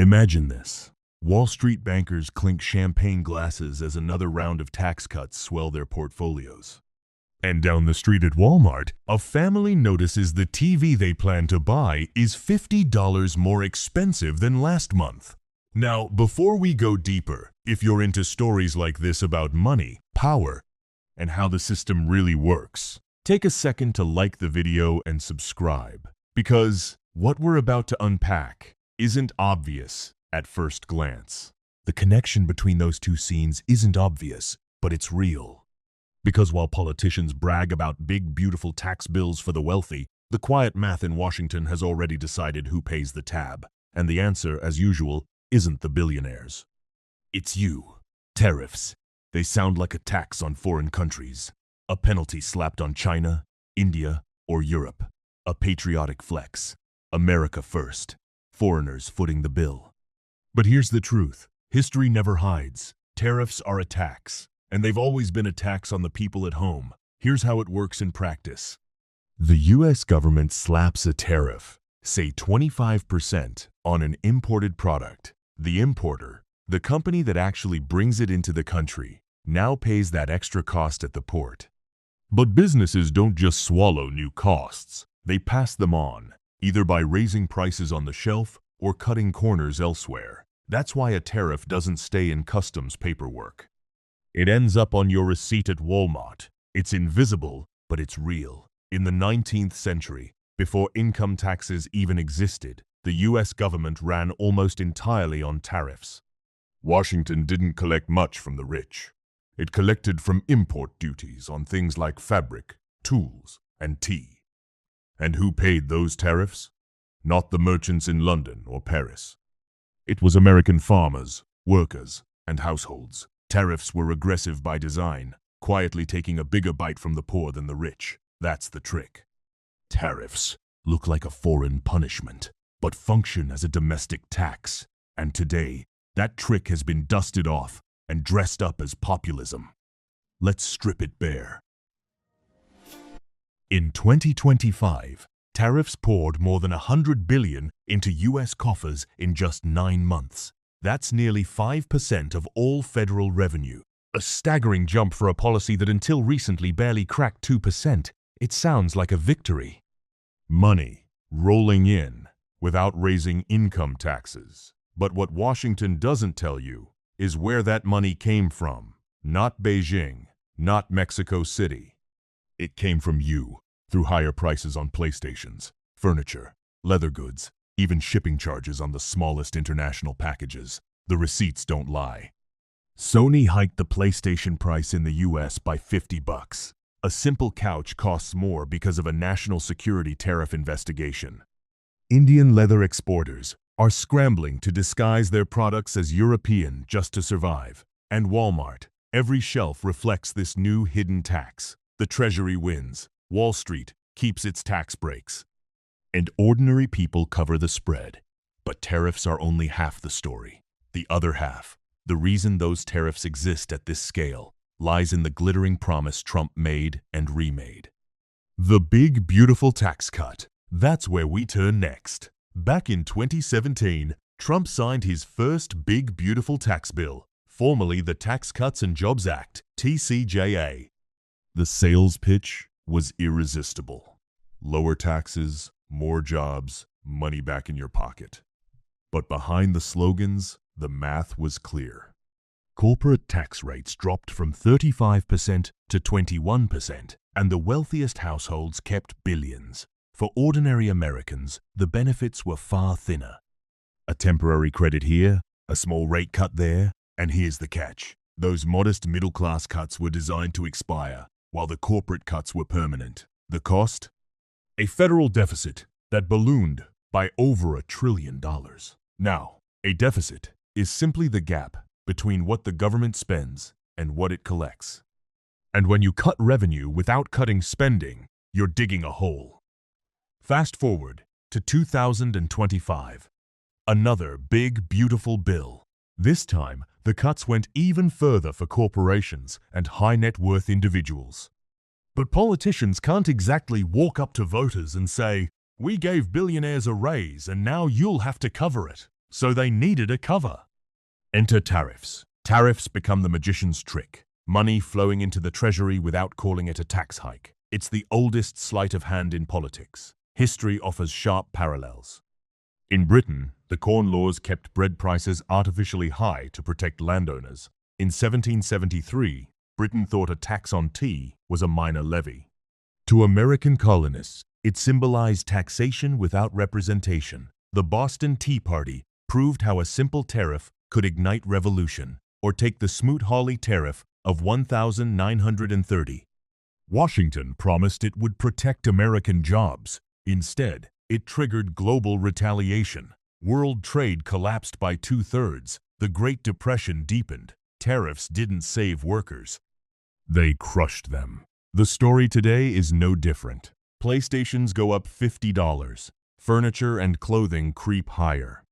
Imagine this. Wall Street bankers clink champagne glasses as another round of tax cuts swell their portfolios. And down the street at Walmart, a family notices the TV they plan to buy is $50 more expensive than last month. Now, before we go deeper, if you're into stories like this about money, power, and how the system really works, take a second to like the video and subscribe, because what we're about to unpack isn't obvious at first glance. The connection between those two scenes isn't obvious, but it's real. Because while politicians brag about big, beautiful tax bills for the wealthy, the quiet math in Washington has already decided who pays the tab. And the answer, as usual, isn't the billionaires. It's you. Tariffs. They sound like a tax on foreign countries. A penalty slapped on China, India, or Europe. A patriotic flex. America first. Foreigners footing the bill. But here's the truth. History never hides. Tariffs are a tax. And they've always been a tax on the people at home. Here's how it works in practice. The U.S. government slaps a tariff, say 25%, on an imported product. The importer, the company that actually brings it into the country, now pays that extra cost at the port. But businesses don't just swallow new costs. They pass them on, either by raising prices on the shelf or cutting corners elsewhere. That's why a tariff doesn't stay in customs paperwork. It ends up on your receipt at Walmart. It's invisible, but it's real. In the 19th century, before income taxes even existed, the U.S. government ran almost entirely on tariffs. Washington didn't collect much from the rich. It collected from import duties on things like fabric, tools, and tea. And who paid those tariffs? Not the merchants in London or Paris. It was American farmers, workers, and households. Tariffs were regressive by design, quietly taking a bigger bite from the poor than the rich. That's the trick. Tariffs look like a foreign punishment, but function as a domestic tax. And today, that trick has been dusted off and dressed up as populism. Let's strip it bare. In 2025, tariffs poured more than $100 billion into U.S. coffers in just 9 months. That's nearly 5% of all federal revenue. A staggering jump for a policy that until recently barely cracked 2%. It sounds like a victory. Money rolling in without raising income taxes. But what Washington doesn't tell you is where that money came from. Not Beijing, not Mexico City. It came from you, through higher prices on PlayStations, furniture, leather goods, even shipping charges on the smallest international packages. The receipts don't lie. Sony hiked the PlayStation price in the US by $50. A simple couch costs more because of a national security tariff investigation. Indian leather exporters are scrambling to disguise their products as European just to survive. And Walmart, every shelf reflects this new hidden tax. The Treasury wins. Wall Street keeps its tax breaks. And ordinary people cover the spread. But tariffs are only half the story. The other half, the reason those tariffs exist at this scale, lies in the glittering promise Trump made and remade. The big, beautiful tax cut. That's where we turn next. Back in 2017, Trump signed his first big, beautiful tax bill, formerly the Tax Cuts and Jobs Act, TCJA. The sales pitch was irresistible. Lower taxes, more jobs, money back in your pocket. But behind the slogans, the math was clear. Corporate tax rates dropped from 35% to 21%, and the wealthiest households kept billions. For ordinary Americans, the benefits were far thinner. A temporary credit here, a small rate cut there, and here's the catch. Those modest middle-class cuts were designed to expire, while the corporate cuts were permanent. The cost? A federal deficit that ballooned by over $1 trillion. Now, a deficit is simply the gap between what the government spends and what it collects. And when you cut revenue without cutting spending, you're digging a hole. Fast forward to 2025. Another big, beautiful bill. This time, the cuts went even further for corporations and high-net-worth individuals. But politicians can't exactly walk up to voters and say, "We gave billionaires a raise and now you'll have to cover it." so they needed a cover. Enter tariffs. Tariffs become the magician's trick. Money flowing into the treasury without calling it a tax hike. It's the oldest sleight of hand in politics. History offers sharp parallels. In Britain, the Corn Laws kept bread prices artificially high to protect landowners. In 1773, Britain thought a tax on tea was a minor levy. To American colonists, it symbolized taxation without representation. The Boston Tea Party proved how a simple tariff could ignite revolution, or take the Smoot-Hawley tariff of 1,930. Washington promised it would protect American jobs. Instead, it triggered global retaliation. World trade collapsed by 2/3. The Great Depression deepened. Tariffs didn't save workers. They crushed them. The story today is no different. PlayStations go up $50. Furniture and clothing creep higher.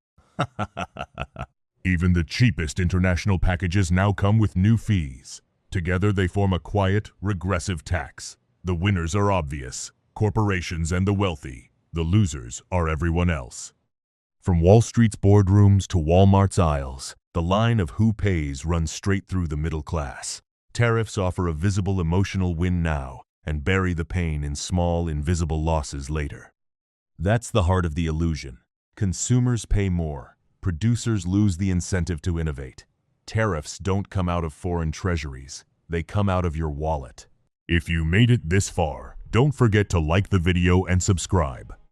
Even the cheapest international packages now come with new fees. Together they form a quiet, regressive tax. The winners are obvious: corporations and the wealthy. The losers are everyone else. From Wall Street's boardrooms to Walmart's aisles, the line of who pays runs straight through the middle class. Tariffs offer a visible emotional win now and bury the pain in small, invisible losses later. That's the heart of the illusion. Consumers pay more. Producers lose the incentive to innovate. Tariffs don't come out of foreign treasuries. They come out of your wallet. If you made it this far, don't forget to like the video and subscribe.